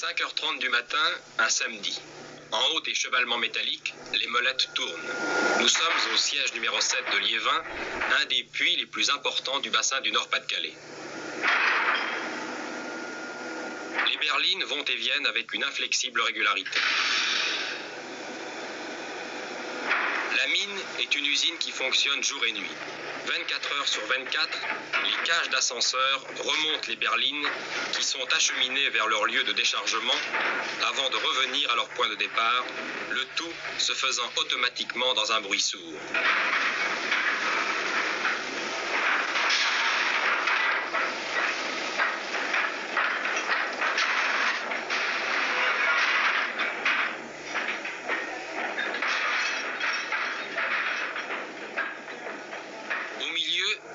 5h30 du matin, un samedi. En haut des chevalements métalliques, les molettes tournent. Nous sommes au siège numéro 7 de Liévin, un des puits les plus importants du bassin du Nord-Pas-de-Calais. Les berlines vont et viennent avec une inflexible régularité. La mine est une usine qui fonctionne jour et nuit. 24 heures sur 24, les cages d'ascenseurs remontent les berlines qui sont acheminées vers leur lieu de déchargement avant de revenir à leur point de départ, le tout se faisant automatiquement dans un bruit sourd.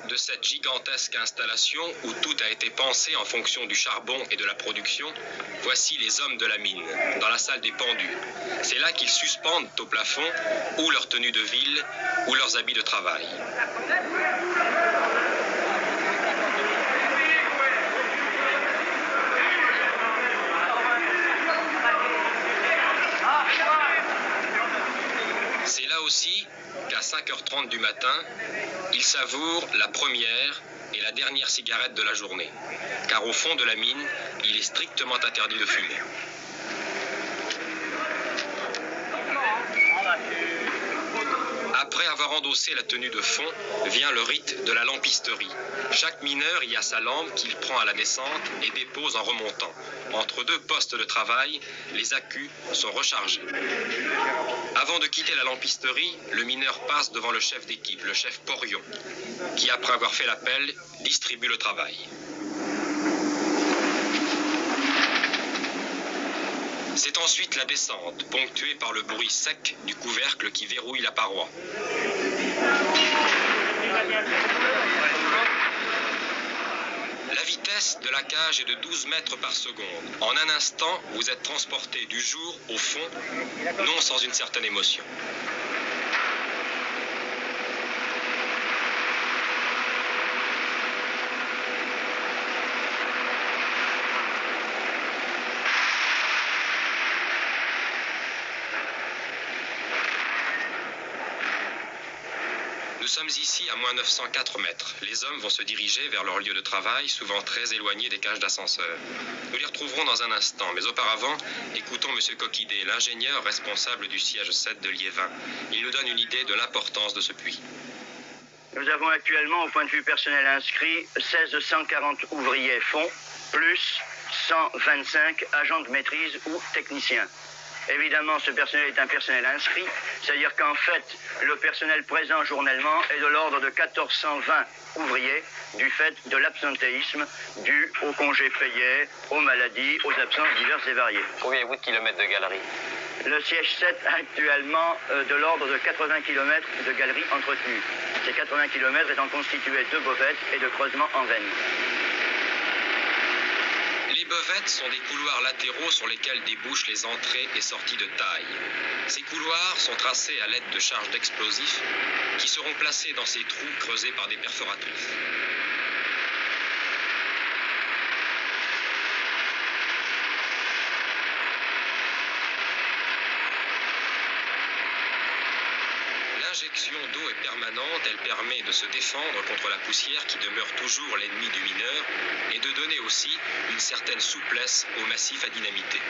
De cette gigantesque installation où tout a été pensé en fonction du charbon et de la production, voici les hommes de la mine, dans la salle des pendus. C'est là qu'ils suspendent au plafond ou leur tenue de ville ou leurs habits de travail. C'est là aussi qu'à 5h30 du matin, ils savourent la première et la dernière cigarette de la journée. Car au fond de la mine, il est strictement interdit de fumer. Après avoir endossé la tenue de fond, vient le rite de la lampisterie. Chaque mineur y a sa lampe qu'il prend à la descente et dépose en remontant. Entre deux postes de travail, les accus sont rechargés. Avant de quitter la lampisterie, le mineur passe devant le chef d'équipe, le chef Porion, qui, après avoir fait l'appel, distribue le travail. C'est ensuite la descente, ponctuée par le bruit sec du couvercle qui verrouille la paroi. La vitesse de la cage est de 12 mètres par seconde. En un instant, vous êtes transporté du jour au fond, non sans une certaine émotion. Nous sommes ici à moins 904 mètres. Les hommes vont se diriger vers leur lieu de travail, souvent très éloigné des cages d'ascenseur. Nous les retrouverons dans un instant, mais auparavant, écoutons M. Coquidé, l'ingénieur responsable du siège 7 de Liévin. Il nous donne une idée de l'importance de ce puits. Nous avons actuellement, au point de vue personnel inscrit, 1640 ouvriers fonds, plus 125 agents de maîtrise ou techniciens. Évidemment, ce personnel est un personnel inscrit, c'est-à-dire qu'en fait, le personnel présent journellement est de l'ordre de 1420 ouvriers du fait de l'absentéisme dû aux congés payés, aux maladies, aux absences diverses et variées. Combien avez-vous de kilomètres de galerie? Le siège 7 a actuellement de l'ordre de 80 km de galerie entretenue. Ces 80 km étant constitués de bovettes et de creusements en veine. Les bovettes sont des couloirs latéraux sur lesquels débouchent les entrées et sorties de taille. Ces couloirs sont tracés à l'aide de charges d'explosifs qui seront placés dans ces trous creusés par des perforatrices. L'injection d'eau est permanente, elle permet de se défendre contre la poussière qui demeure toujours l'ennemi du mineur et de donner aussi une certaine souplesse au massif à dynamiter.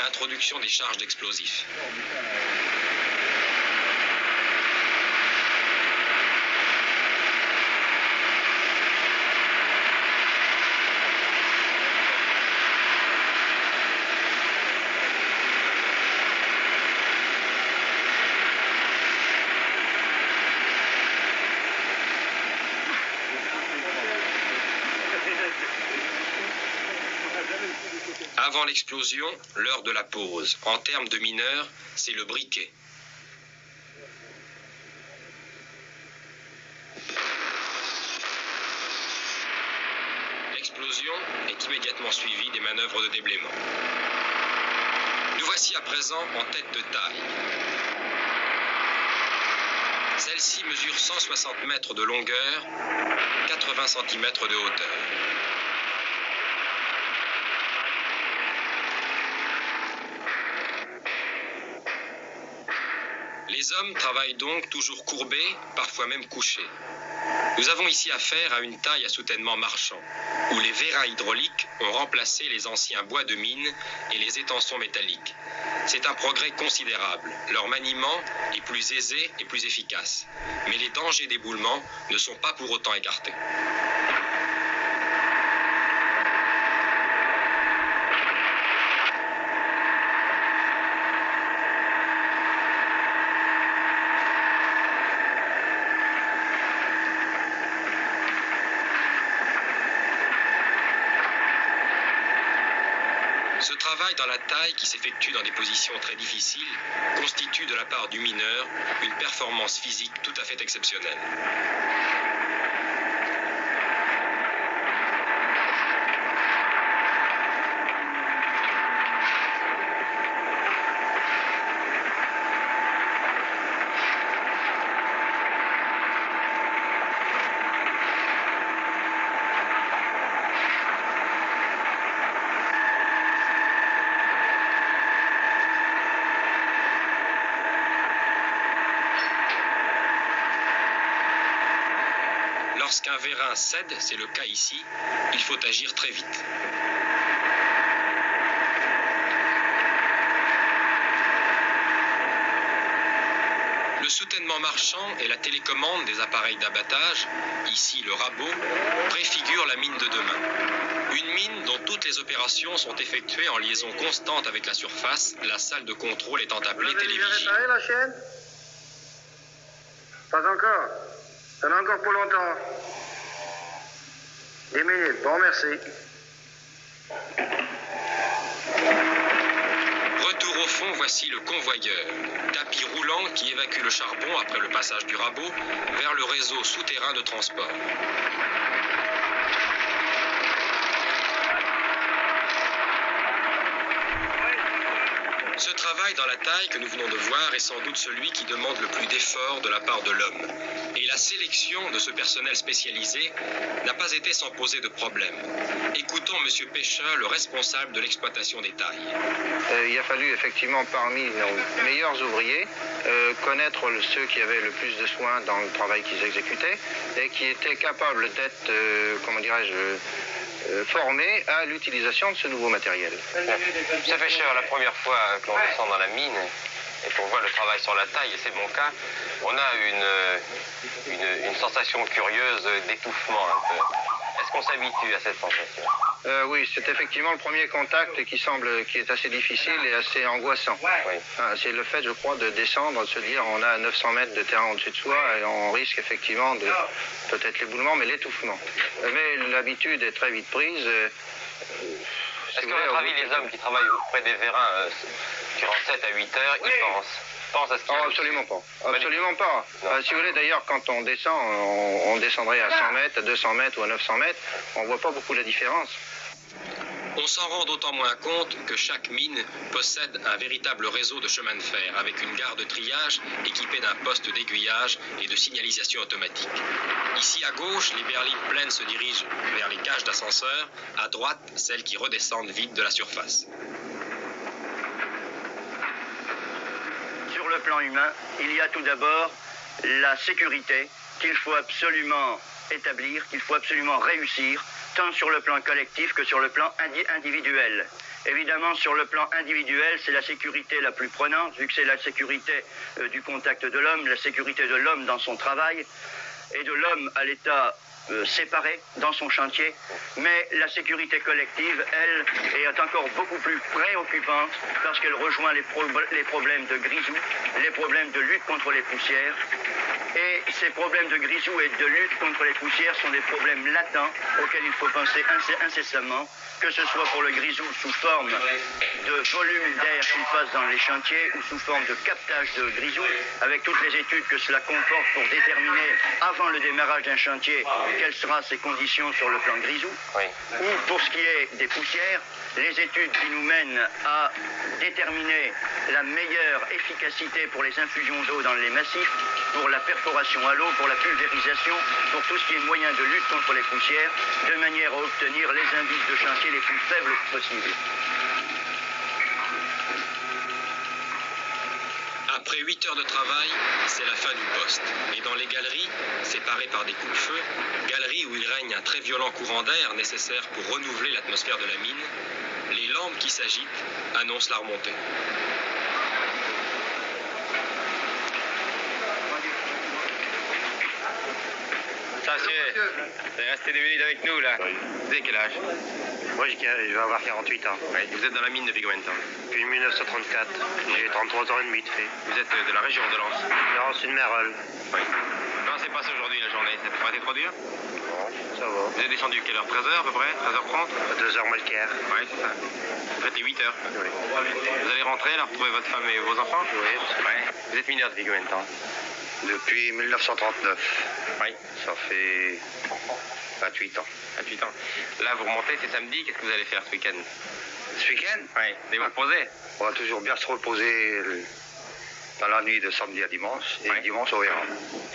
Introduction des charges d'explosifs. Avant l'explosion, l'heure de la pause. En termes de mineurs, c'est le briquet. L'explosion est immédiatement suivie des manœuvres de déblaiement. Voici à présent en tête de taille. Celle-ci mesure 160 mètres de longueur, 80 cm de hauteur. Les hommes travaillent donc toujours courbés, parfois même couchés. Nous avons ici affaire à une taille à soutènement marchand, où les vérins hydrauliques ont remplacé les anciens bois de mine et les étançons métalliques. C'est un progrès considérable. Leur maniement est plus aisé et plus efficace. Mais les dangers d'éboulement ne sont pas pour autant écartés. Ce travail dans la taille, qui s'effectue dans des positions très difficiles, constitue de la part du mineur une performance physique tout à fait exceptionnelle. Lorsqu'un vérin cède, c'est le cas ici, il faut agir très vite. Le soutènement marchand et la télécommande des appareils d'abattage, ici le rabot, préfigurent la mine de demain. Une mine dont toutes les opérations sont effectuées en liaison constante avec la surface, la salle de contrôle étant appelée télévigie. La chaîne ? Pas encore. Ça en a encore pour longtemps. 10 minutes. Bon, merci. Retour au fond, voici le convoyeur, tapis roulant qui évacue le charbon après le passage du rabot vers le réseau souterrain de transport. Ce travail dans la taille que nous venons de voir est sans doute celui qui demande le plus d'efforts de la part de l'homme. Et la sélection de ce personnel spécialisé n'a pas été sans poser de problème. Écoutons M. Pêcheur, le responsable de l'exploitation des tailles. Il a fallu effectivement, parmi nos meilleurs ouvriers, connaître ceux qui avaient le plus de soins dans le travail qu'ils exécutaient et qui étaient capables d'être, formés à l'utilisation de ce nouveau matériel. Ça fait cher la première fois qu'on descend dans la mine et qu'on voit le travail sur la taille, et c'est mon cas, on a une sensation curieuse d'étouffement un peu. Est-ce qu'on s'habitue à cette sensation? Oui, c'est effectivement le premier contact qui est assez difficile et assez angoissant. Oui. C'est le fait, je crois, de descendre, de se dire on a 900 mètres de terrain au-dessus de soi et on risque effectivement de peut-être l'éboulement, mais l'étouffement. Mais l'habitude est très vite prise. Est-ce qu'à votre avis, les hommes qui travaillent auprès des vérins durant 7 à 8 heures, ils pensent à ce qu'il y a? Absolument pas. Absolument pas. Si vous voulez, d'ailleurs, quand on descend, on descendrait à 100 mètres, à 200 mètres ou à 900 mètres, on ne voit pas beaucoup la différence. On s'en rend d'autant moins compte que chaque mine possède un véritable réseau de chemin de fer avec une gare de triage équipée d'un poste d'aiguillage et de signalisation automatique. Ici à gauche, les berlines pleines se dirigent vers les cages d'ascenseur, à droite, celles qui redescendent vides de la surface. Sur le plan humain, il y a tout d'abord la sécurité qu'il faut absolument établir, qu'il faut absolument réussir, tant sur le plan collectif que sur le plan individuel. Évidemment, sur le plan individuel, c'est la sécurité la plus prenante, vu que c'est la sécurité du contact de l'homme, la sécurité de l'homme dans son travail, et de l'homme à l'état séparé dans son chantier. Mais la sécurité collective, elle, est encore beaucoup plus préoccupante parce qu'elle rejoint les problèmes de grisou, les problèmes de lutte contre les poussières. Et ces problèmes de grisou et de lutte contre les poussières sont des problèmes latents auxquels il faut penser incessamment, que ce soit pour le grisou sous forme de volume d'air qu'il passe dans les chantiers ou sous forme de captage de grisou, avec toutes les études que cela comporte pour déterminer avant le démarrage d'un chantier, quelles seront ses conditions sur le plan grisou. Oui. Ou pour ce qui est des poussières, les études qui nous mènent à déterminer la meilleure efficacité pour les infusions d'eau dans les massifs, pour la perforation à l'eau, pour la pulvérisation, pour tout ce qui est moyen de lutte contre les poussières, de manière à obtenir les indices de chantier les plus faibles possibles. Après 8 heures de travail, c'est la fin du poste. Et dans les galeries, séparées par des coupe-feux, galeries où il règne un très violent courant d'air nécessaire pour renouveler l'atmosphère de la mine, les lampes qui s'agitent annoncent la remontée. Ça, monsieur, vous êtes resté 2 minutes avec nous, là. Oui. Vous avez quel âge? Moi, je vais avoir 48 ans. Oui. Vous êtes dans la mine depuis combien de temps? Depuis 1934. J'ai 33 ans et demi de fait. Vous êtes de la région de Lens? Lens, une Merole. Oui. Comment s'est passé aujourd'hui la journée? Ça n'a pas été trop dur? Bon, ça va. Vous êtes descendu quelle heure? 13h à peu près? 13h30? 2h moins le quart. Oui, c'est ça. Vous faites les 8 heures. Oui. Vous allez rentrer, là, retrouver votre femme et vos enfants? Oui. Ouais. Vous êtes mineur depuis combien de temps? Depuis 1939. Oui. Ça fait 28 ans. 28 ans. Là, vous remontez, c'est samedi. Qu'est-ce que vous allez faire ce week-end? Ce week-end, Oui. Vous allez vous reposer? on va toujours bien se reposer dans la nuit de samedi à dimanche. Et Ouais. dimanche, on verra.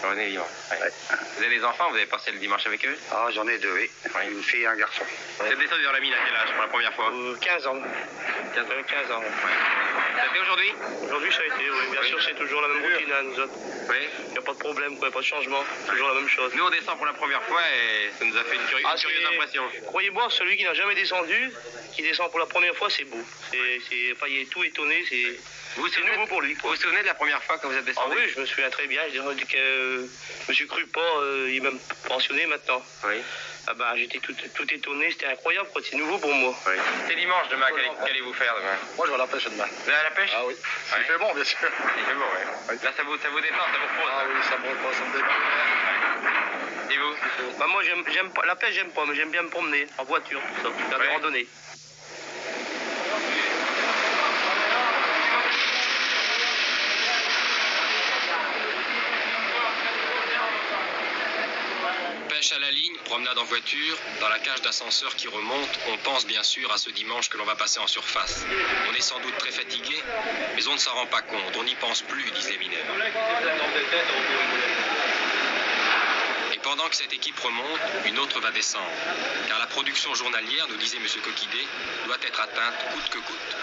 Revenez vivre. Ouais. Ouais. Vous avez des enfants? Vous avez passé le dimanche avec eux? Ah, j'en ai deux, oui. Ouais. Une fille et un garçon. Vous êtes descendu dans la mine à quel âge pour la première fois? 15 ans. 15 ans. Ouais. Ça a été aujourd'hui? Aujourd'hui, ça a été, oui. Bien sûr, c'est toujours la même routine, hein, nous autres. Oui. Il n'y a pas de problème, quoi, pas de changement. Toujours la même chose. Nous, on descend pour la première fois et ça nous a fait une curieuse impression. Croyez-moi, celui qui n'a jamais descendu, qui descend pour la première fois, c'est beau. Enfin, il est tout étonné, c'est nouveau pour lui, Vous quoi. vous souvenez de la première fois quand vous êtes Ah descendu? oui, je me souviens très bien. Je dirais que je me suis cru pas, il est même pensionné maintenant. Oui. Ah bah, j'étais tout étonné, c'était incroyable, quoi. C'est nouveau pour moi. Oui. C'est dimanche demain, qu'allez-vous faire demain? Moi, je vais à la pêche demain. Vous allez à la pêche? Ah oui. Ouais. Il fait bon, bien sûr. Il fait bon, ouais. Là, ça vous détend, ça vous repose. Ah oui, ça me repose, ça me détend. Et vous? Bah, moi, j'aime pas, la pêche, j'aime pas, mais j'aime bien me promener en voiture, tout ça, faire des Ouais. randonnées. Pêche à la ligne, promenade en voiture, dans la cage d'ascenseur qui remonte, on pense bien sûr à ce dimanche que l'on va passer en surface. On est sans doute très fatigué, mais on ne s'en rend pas compte, on n'y pense plus, disent les mineurs. Et pendant que cette équipe remonte, une autre va descendre, car la production journalière, nous disait M. Coquidé, doit être atteinte coûte que coûte.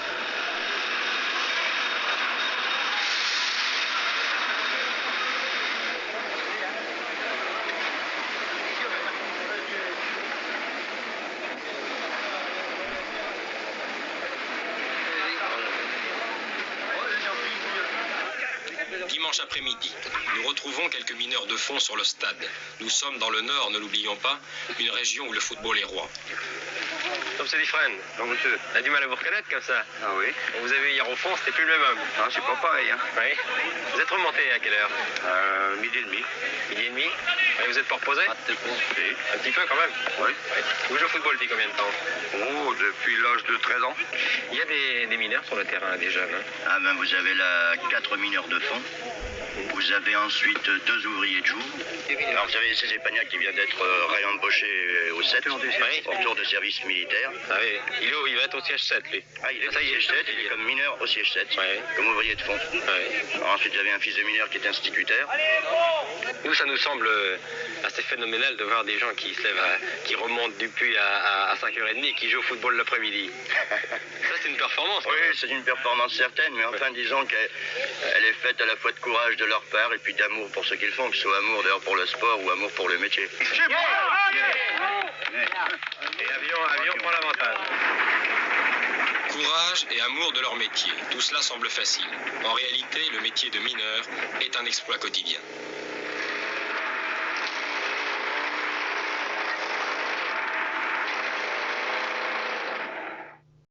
Dimanche après-midi, nous retrouvons quelques mineurs de fond sur le stade. Nous sommes dans le Nord, ne l'oublions pas, une région où le football est roi. Donc, c'est Difren. Non, monsieur. On a du mal à vous reconnaître comme ça. Ah oui. On vous avez hier au fond, c'était plus le même homme. Ah, c'est pas pareil, hein. Oui. Vous êtes remonté à quelle heure? Midi et demi. Midi et demi. Et vous êtes pas reposé? Oui. Un petit peu quand même. Oui. Vous jouez au football depuis combien de temps? Oh, depuis l'âge de 13 ans. Il y a des mineurs sur le terrain, des jeunes. Hein. Ah ben, vous avez là 4 mineurs de fond. Vous avez ensuite 2 ouvriers de jour. Alors vous avez César Pagnac qui vient d'être réembauché au 7, retour de service militaire. Ah oui. Il va être au siège 7, lui. Ah, il est au siège 7, il est comme mineur au siège 7, Ouais. comme ouvrier de fond. Ouais. Alors ensuite j'avais un fils de mineur qui est instituteur. Nous, ça nous semble assez phénoménal de voir des gens qui se lèvent, qui remontent du puits à 5h30 et qui jouent au football l'après-midi. Ça, c'est une performance. Oui, c'est une performance certaine, mais enfin disons qu'elle est faite à la fois de courage de leur part et puis d'amour pour ce qu'ils font, que ce soit amour d'ailleurs pour le sport ou amour pour le métier. Et avion prend l'avantage. Courage et amour de leur métier, tout cela semble facile. En réalité, le métier de mineur est un exploit quotidien.